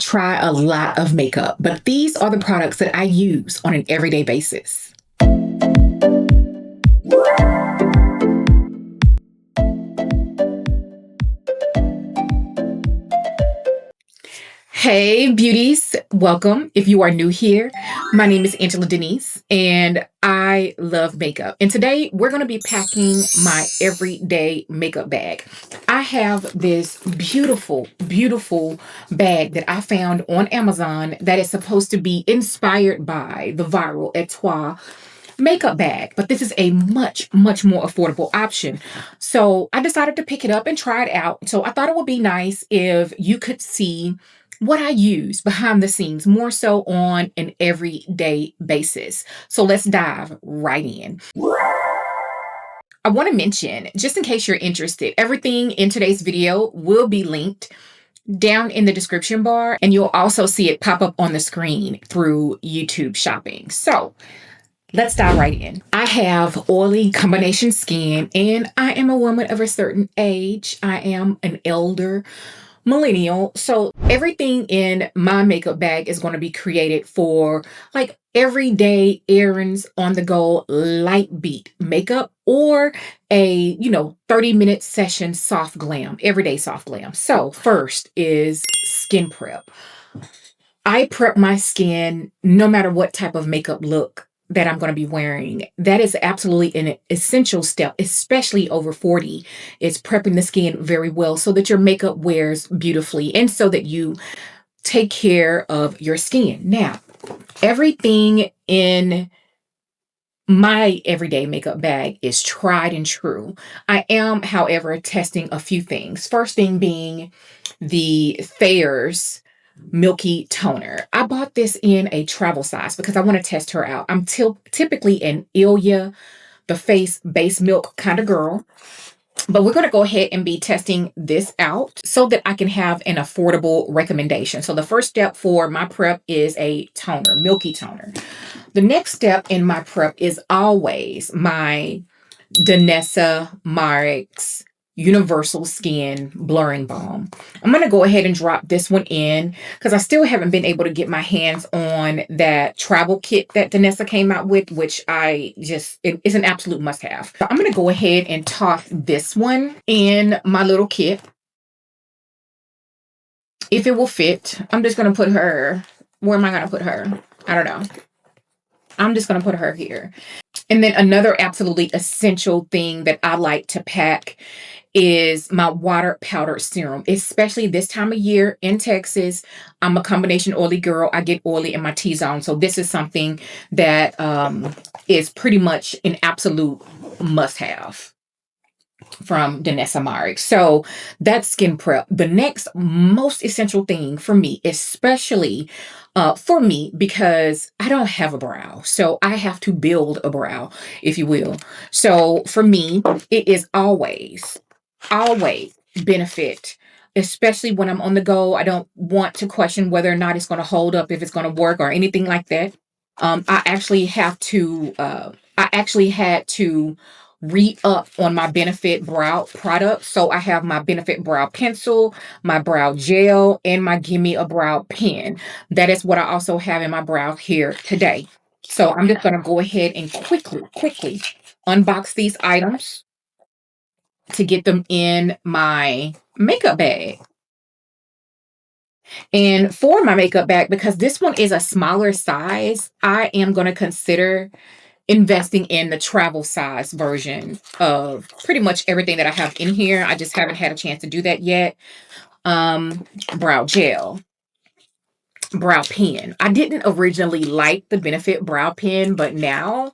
try a lot of makeup, but these are the products that I use on an everyday basis. Hey beauties, welcome. If you are new here, my name is Denise and I love makeup. And today we're going to be packing my everyday makeup bag. I have this beautiful, beautiful bag that I found on Amazon that is supposed to be inspired by the viral Etwa makeup bag, but this is a much more affordable option. So I decided to pick it up and try it out. So I thought it would be nice if you could see what I use behind the scenes, more so on an everyday basis. So let's dive right in. I want to mention, just in case you're interested, everything in today's video will be linked down in the description bar, and you'll also see it pop up on the screen through YouTube shopping. So let's dive right in. I have oily combination skin, and I am a woman of a certain age. I am an elder millennial. So everything in my makeup bag is going to be created for like everyday errands, on the go, light beat makeup, or a 30-minute session soft glam, everyday soft glam. So first is skin prep. I prep my skin no matter what type of makeup look that I'm going to be wearing. That is absolutely an essential step, especially over 40. It's prepping the skin very well so that your makeup wears beautifully and so that you take care of your skin. Now, everything in my everyday makeup bag is tried and true. I am, however, testing a few things. First thing being the Thayer's Milky Toner. I bought this in a travel size because I want to test her out. I'm typically an Ilia, the face base milk kind of girl, but we're going to go ahead and be testing this out so that I can have an affordable recommendation. So the first step for my prep is a toner, Milky Toner. The next step in my prep is always my Denise Marix Universal Skin Blurring Balm. I'm going to go ahead and drop this one in because I still haven't been able to get my hands on that travel kit that Denise came out with, which it is an absolute must-have. So I'm going to go ahead and toss this one in my little kit. If it will fit, I'm just going to put her, where am I going to put her? I don't know. I'm just going to put her here. And then another absolutely essential thing that I like to pack is my water powder serum, especially this time of year in Texas. I'm a combination oily girl. I get oily in my T-zone. So this is something that is pretty much an absolute must-have from Denise Marix. So that's skin prep. The next most essential thing for me, especially for me, because I don't have a brow. So I have to build a brow, if you will. So for me, it is always benefit, especially when I'm on the go. I don't want to question whether or not it's going to hold up, if it's going to work or anything like that. I actually had to re-up on my Benefit brow products. So I have my Benefit brow pencil, my brow gel, and my Gimme a Brow pen. That is what I also have in my brow here today. So I'm just going to go ahead and quickly unbox these items to get them in my makeup bag. And for my makeup bag, because this one is a smaller size, I am going to consider investing in the travel size version of pretty much everything that I have in here. I just haven't had a chance to do that yet. Brow gel, brow pen. I didn't originally like the Benefit brow pen, but now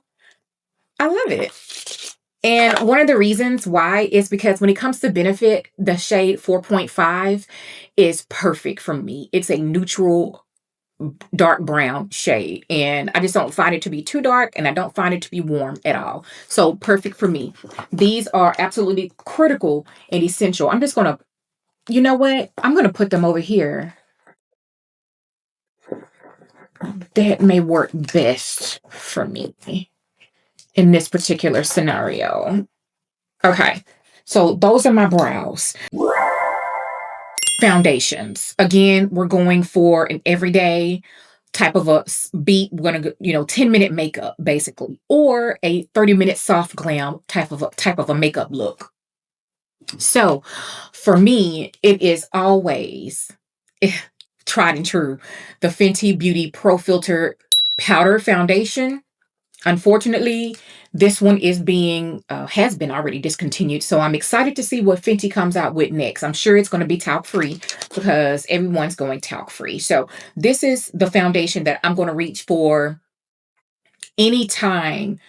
I love it. And one of the reasons why is because when it comes to Benefit, the shade 4.5 is perfect for me. It's a neutral dark brown shade, and I just don't find it to be too dark, and I don't find it to be warm at all. So perfect for me. These are absolutely critical and essential. I'm just going to, you know what? I'm going to put them over here. That may work best for me in this particular scenario. Okay, so those are my brows. foundations. Again, we're going for an everyday type of a beat. We're gonna, 10-minute makeup basically, or a 30-minute soft glam type of a makeup look. So for me, it is always tried and true. The Fenty Beauty Pro Filter Powder Foundation. Unfortunately, this one is has been already discontinued. So I'm excited to see what Fenty comes out with next. I'm sure it's going to be talc free because everyone's going talc free. So this is the foundation that I'm going to reach for anytime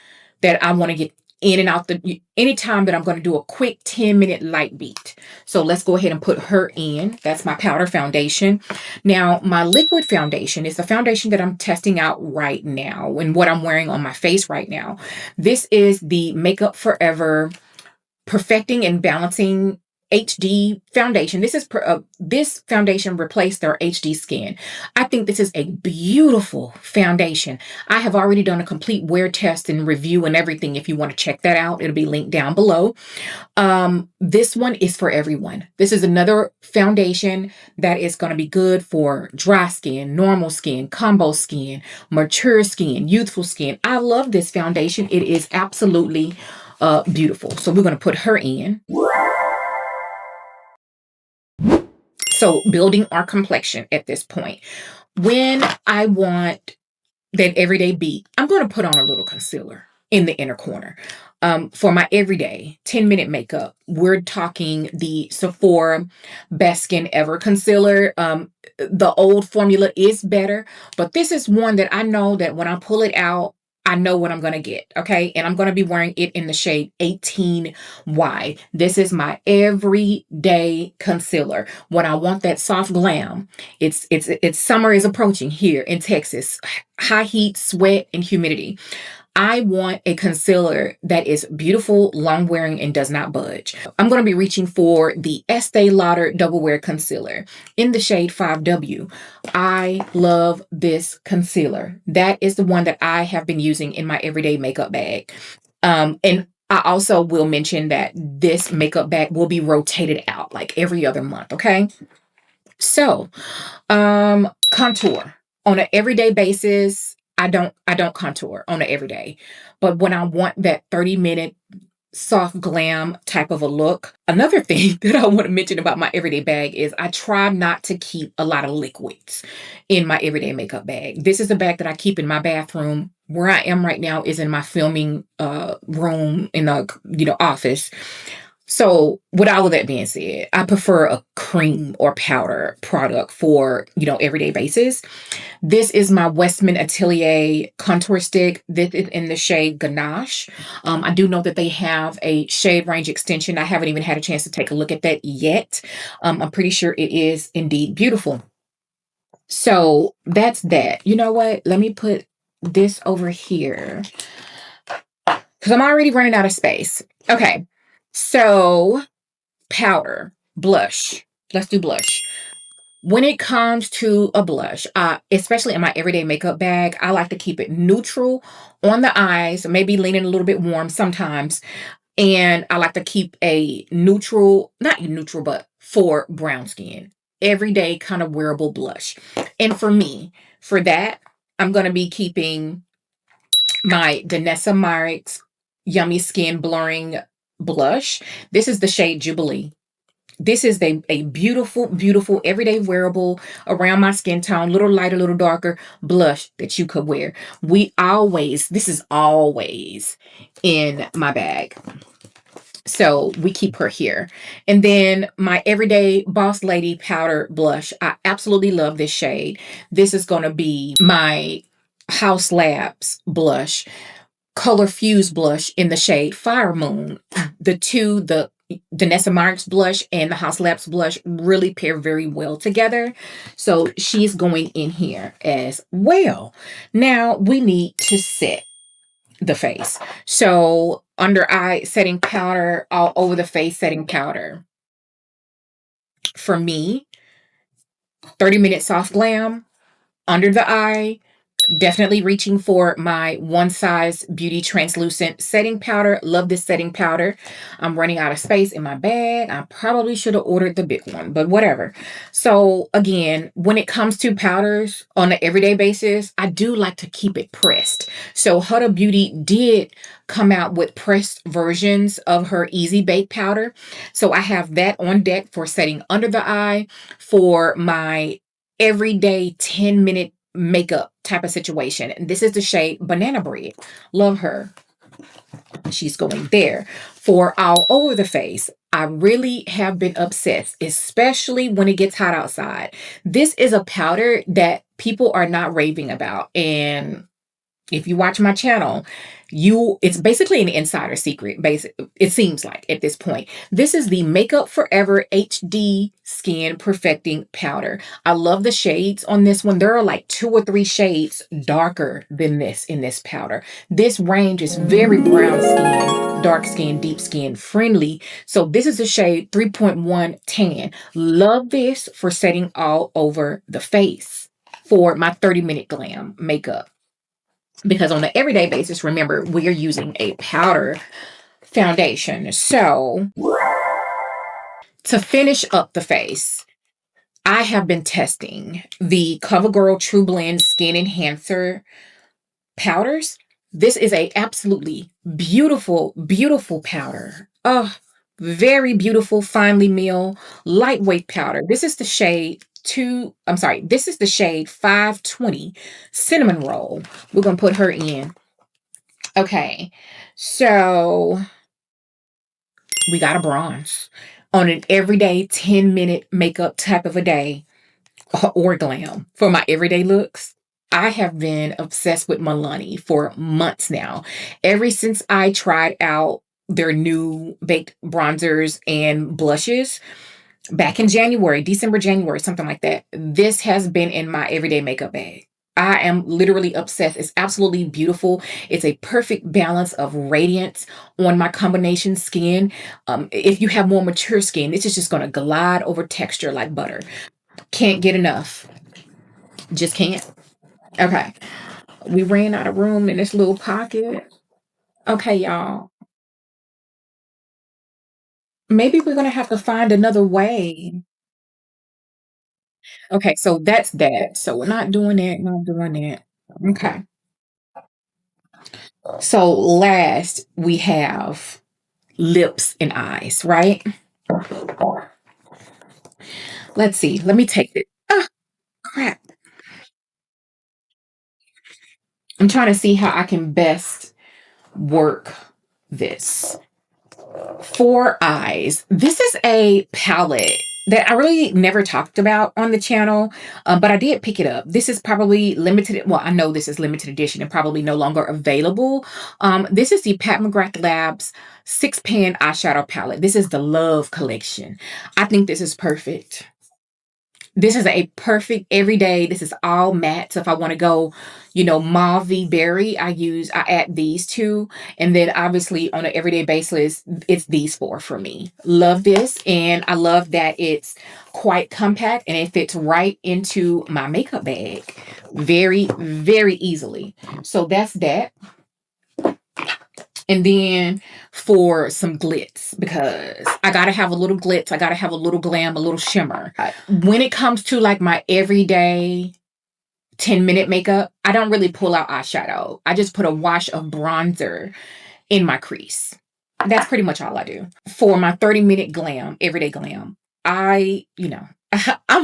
that I want to get in and out anytime that I'm going to do a quick 10-minute light beat. So let's go ahead and put her in. That's my powder foundation. Now, my liquid foundation is the foundation that I'm testing out right now and what I'm wearing on my face right now. This is the Makeup Forever Perfecting and Balancing HD foundation. This foundation replaced their HD Skin. I think this is a beautiful foundation. I have already done a complete wear test and review and everything. If you want to check that out, it'll be linked down below. This one is for everyone. This is another foundation that is going to be good for dry skin, normal skin, combo skin, mature skin, youthful skin. I love this foundation. It is absolutely beautiful. So we're going to put her in. So building our complexion at this point. When I want that everyday beat, I'm going to put on a little concealer in the inner corner. For my everyday 10-minute makeup, we're talking the Sephora Best Skin Ever concealer. The old formula is better, but this is one that I know that when I pull it out, I know what I'm going to get, okay? And I'm going to be wearing it in the shade 18Y. This is my everyday concealer. When I want that soft glam, it's summer is approaching here in Texas. High heat, sweat, and humidity. I want a concealer that is beautiful, long wearing, and does not budge. I'm going to be reaching for the Estee Lauder Double Wear Concealer in the shade 5W. I love this concealer. That is the one that I have been using in my everyday makeup bag. And I also will mention that this makeup bag will be rotated out like every other month, okay? So, contour. On an everyday basis, I don't contour on an everyday. But when I want that 30-minute soft glam type of a look, another thing that I want to mention about my everyday bag is I try not to keep a lot of liquids in my everyday makeup bag. This is a bag that I keep in my bathroom. Where I am right now is in my filming room in the office. So with all of that being said, I prefer a cream or powder product for, everyday basis. This is my Westman Atelier contour stick. This is in the shade Ganache. I do know that they have a shade range extension. I haven't even had a chance to take a look at that yet. I'm pretty sure it is indeed beautiful. So that's that. You know what? Let me put this over here because I'm already running out of space. Okay. So powder, blush. Let's do blush. When it comes to a blush, especially in my everyday makeup bag, I like to keep it neutral on the eyes, maybe leaning a little bit warm sometimes. And I like to keep a neutral, not neutral, but for brown skin, everyday kind of wearable blush. And for me, for that, I'm going to be keeping my Danessa Myricks Yummy Skin Blurring Blush. This is the shade Jubilee. This is a beautiful, beautiful, everyday wearable, around my skin tone, little lighter, little darker blush that you could wear. This is always in my bag. So we keep her here. And then my everyday Boss Lady powder blush. I absolutely love this shade. This is going to be my House Labs blush, color fuse blush in the shade Fire Moon. The Danessa Myricks blush and the House Labs blush really pair very well together. So she's going in here as well. Now we need to set the face. So under eye setting powder, all over the face setting powder. For me, 30-minute soft glam, under the eye, Definitely reaching for my One Size Beauty Translucent Setting Powder. Love this setting powder. I'm running out of space in my bag. I probably should have ordered the big one, but whatever. So again, when it comes to powders on an everyday basis, I do like to keep it pressed. So Huda Beauty did come out with pressed versions of her Easy Bake powder. So I have that on deck for setting under the eye, for my everyday 10-minute makeup type of situation. And this is the shade Banana Bread. Love her. She's going there. For all over the face, I really have been obsessed, especially when it gets hot outside. This is a powder that people are not raving about. And if you watch my channel, it's basically an insider secret. It seems like at this point. This is the Makeup Forever HD Skin Perfecting Powder. I love the shades on this one. There are like 2 or 3 shades darker than this in this powder. This range is very brown skin, dark skin, deep skin friendly. So this is the shade 3.1 Tan. Love this for setting all over the face for my 30-minute glam makeup. Because on an everyday basis, remember, we are using a powder foundation. So to finish up the face, I have been testing the CoverGirl True Blend Skin Enhancer powders. This is a absolutely beautiful, beautiful powder. Oh, very beautiful, finely milled, lightweight powder. This is the shade this is the shade 520 Cinnamon Roll. We're going to put her in. Okay, so we got a bronze on an everyday 10-minute makeup type of a day or glam for my everyday looks. I have been obsessed with Milani for months now. Ever since I tried out their new baked bronzers and blushes back in December, January, something like that. This has been in my everyday makeup bag. I am literally obsessed. It's absolutely beautiful. It's a perfect balance of radiance on my combination skin. If you have more mature skin, this is just going to glide over texture like butter. Can't get enough. Just can't. Okay. We ran out of room in this little pocket. Okay, y'all. Maybe we're going to have to find another way. Okay, so that's that. So we're not doing that, not doing that. Okay. So last we have lips and eyes, right? Let's see. Let me take it. Ah, crap. I'm trying to see how I can best work this. For eyes, this is a palette that I really never talked about on the channel, but I did pick it up. This is probably limited. Well, I know this is limited edition and probably no longer available. This is the Pat McGrath Labs 6-pan eyeshadow palette. This is the Love collection. I think this is perfect. This is a perfect everyday. This is all matte. So if I want to go, mauve berry, I add these two. And then obviously on an everyday basis, it's these 4 for me. Love this. And I love that it's quite compact and it fits right into my makeup bag very, very easily. So that's that. And then for some glitz, because I gotta have a little glitz, I gotta have a little glam, a little shimmer. When it comes to like my everyday 10-minute makeup, I don't really pull out eyeshadow. I just put a wash of bronzer in my crease. That's pretty much all I do. For my 30-minute glam, everyday glam, I'm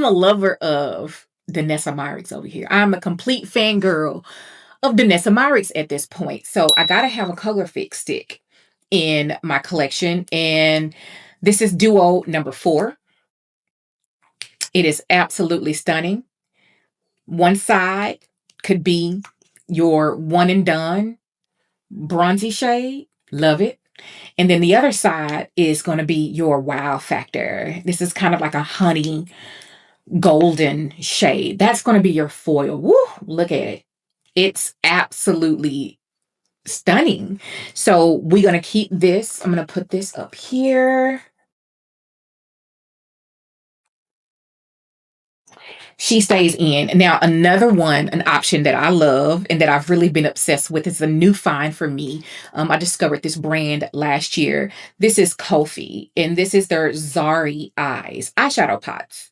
a lover of Danessa Myricks over here. I'm a complete fangirl of Danessa Myricks at this point. So I gotta have a color fix stick in my collection. And this is Duo number 4. It is absolutely stunning. One side could be your one and done bronzy shade. Love it. And then the other side is going to be your wow factor. This is kind of like a honey golden shade. That's going to be your foil. Woo, look at it. It's absolutely stunning. So we're going to keep this. I'm going to put this up here. she stays in. Now, another one, an option that I love and that I've really been obsessed with, is a new find for me. I discovered this brand last year. This is Kofi, and this is their Zari Eyes eyeshadow pots.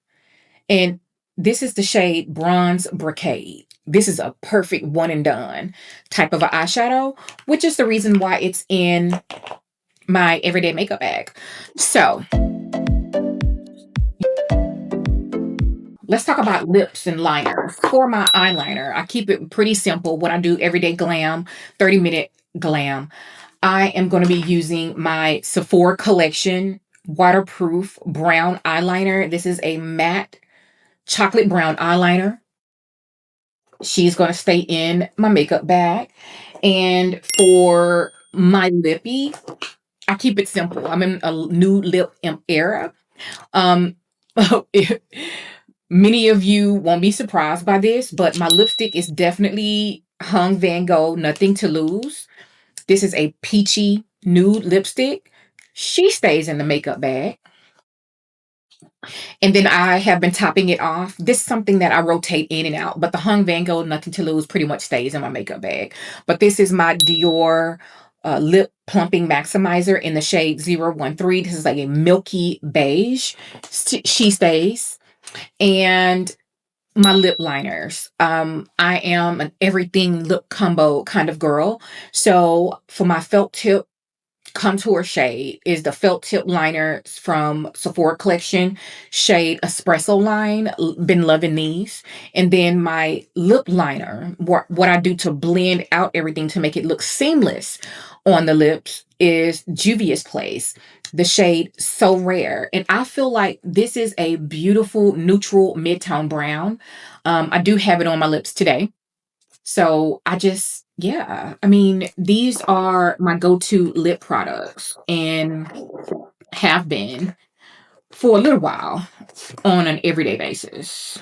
And this is the shade Bronze Brocade. This is a perfect one and done type of an eyeshadow, which is the reason why it's in my everyday makeup bag. So let's talk about lips and liners. For my eyeliner, I keep it pretty simple. When I do everyday glam, 30-minute glam, I am going to be using my Sephora Collection waterproof brown eyeliner. This is a matte chocolate brown eyeliner. She's going to stay in my makeup bag. And for my lippy, I keep it simple. I'm in a new lip era. Um, Many of you won't be surprised by this, but my lipstick is definitely Hung Van Gogh Nothing to Lose. This is a peachy nude lipstick. She stays in the makeup bag. And then I have been topping it off. This is something that I rotate in and out, but the Hung Van Gogh Nothing to Lose pretty much stays in my makeup bag. But this is my Dior Lip Plumping Maximizer in the shade 013. This is like a milky beige. She stays. And my lip liners. I am an everything lip combo kind of girl. So for my felt tip contour shade is the felt tip liner from Sephora Collection, shade Espresso Line. Been loving these. And then my lip liner, what I do to blend out everything to make it look seamless on the lips, is Juvia's Place, the shade So Rare. And I feel like this is a beautiful neutral mid-tone brown. I do have it on my lips today. So yeah, I mean, these are my go-to lip products and have been for a little while on an everyday basis.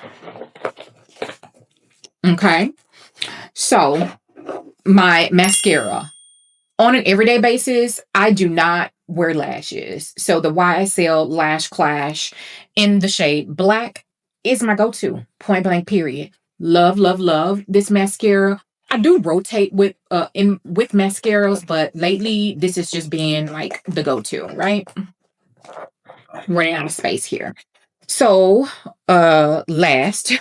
Okay. So my mascara. On an everyday basis, I do not wear lashes. So the YSL Lash Clash in the shade Black is my go-to. Point blank, period. Love, love, love this mascara. I do rotate with mascaras, but lately this has just been like the go-to, right? Running out of space here. So last,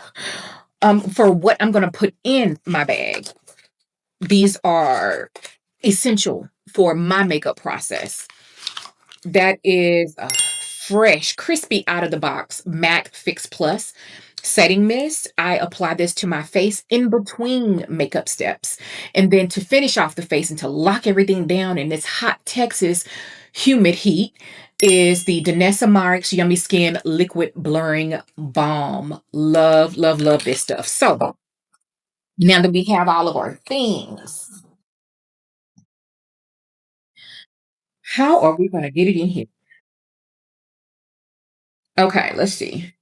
for what I'm gonna put in my bag, these are essential for my makeup process. That is a fresh, crispy out of the box MAC Fix Plus setting mist. I apply this to my face in between makeup steps. And then to finish off the face and to lock everything down in this hot Texas humid heat is the Denise Yummy Skin Liquid Blurring Balm. Love, love, love this stuff. So now that we have all of our things, how are we going to get it in here? Okay, let's see.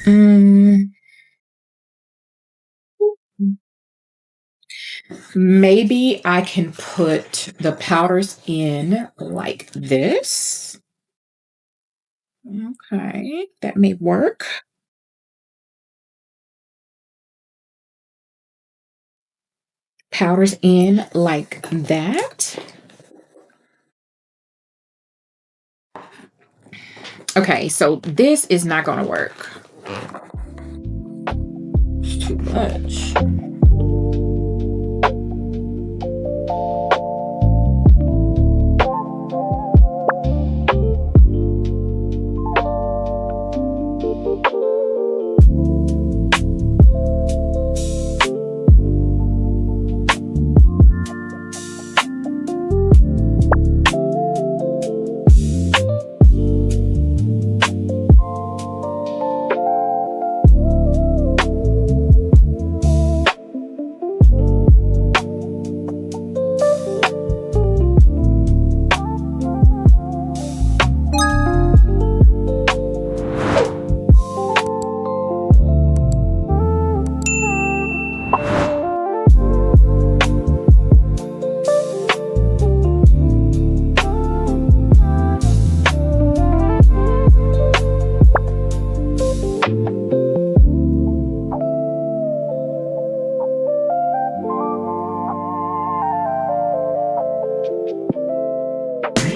Mm, maybe I can put the powders in like this. Okay, that may work. Powders in like that. Okay, so this is not going to work. It's too much.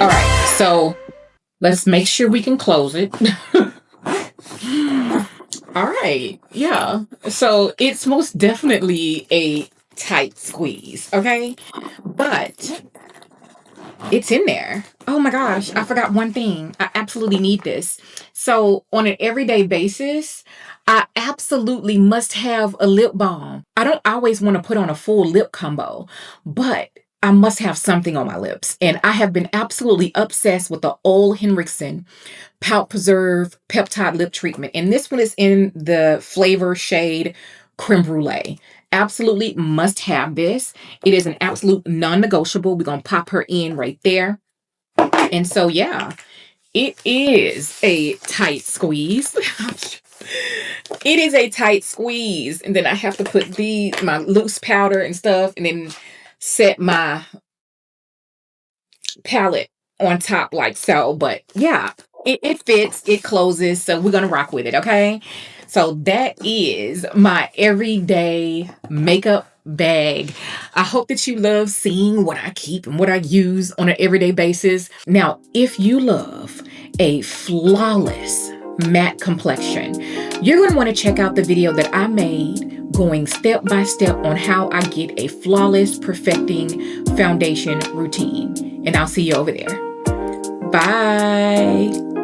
All right, so let's make sure we can close it. All right, yeah. So it's most definitely a tight squeeze, okay? But it's in there. Oh my gosh, I forgot one thing. I absolutely need this. So on an everyday basis, I absolutely must have a lip balm. I don't always want to put on a full lip combo, but I must have something on my lips. And I have been absolutely obsessed with the Ole Henriksen Pout Preserve Peptide Lip Treatment. And this one is in the flavor shade Creme Brulee. Absolutely must have this. It is an absolute non-negotiable. We're going to pop her in right there. And so, yeah, it is a tight squeeze. It is a tight squeeze. And then I have to put my loose powder and stuff, and then set my palette on top like so. But yeah, it fits, it closes, so we're gonna rock with it, okay? So that is my everyday makeup bag. I hope that you love seeing what I keep and what I use on an everyday basis. Now, if you love a flawless matte complexion, you're going to want to check out the video that I made going step by step on how I get a flawless perfecting foundation routine. And I'll see you over there. Bye.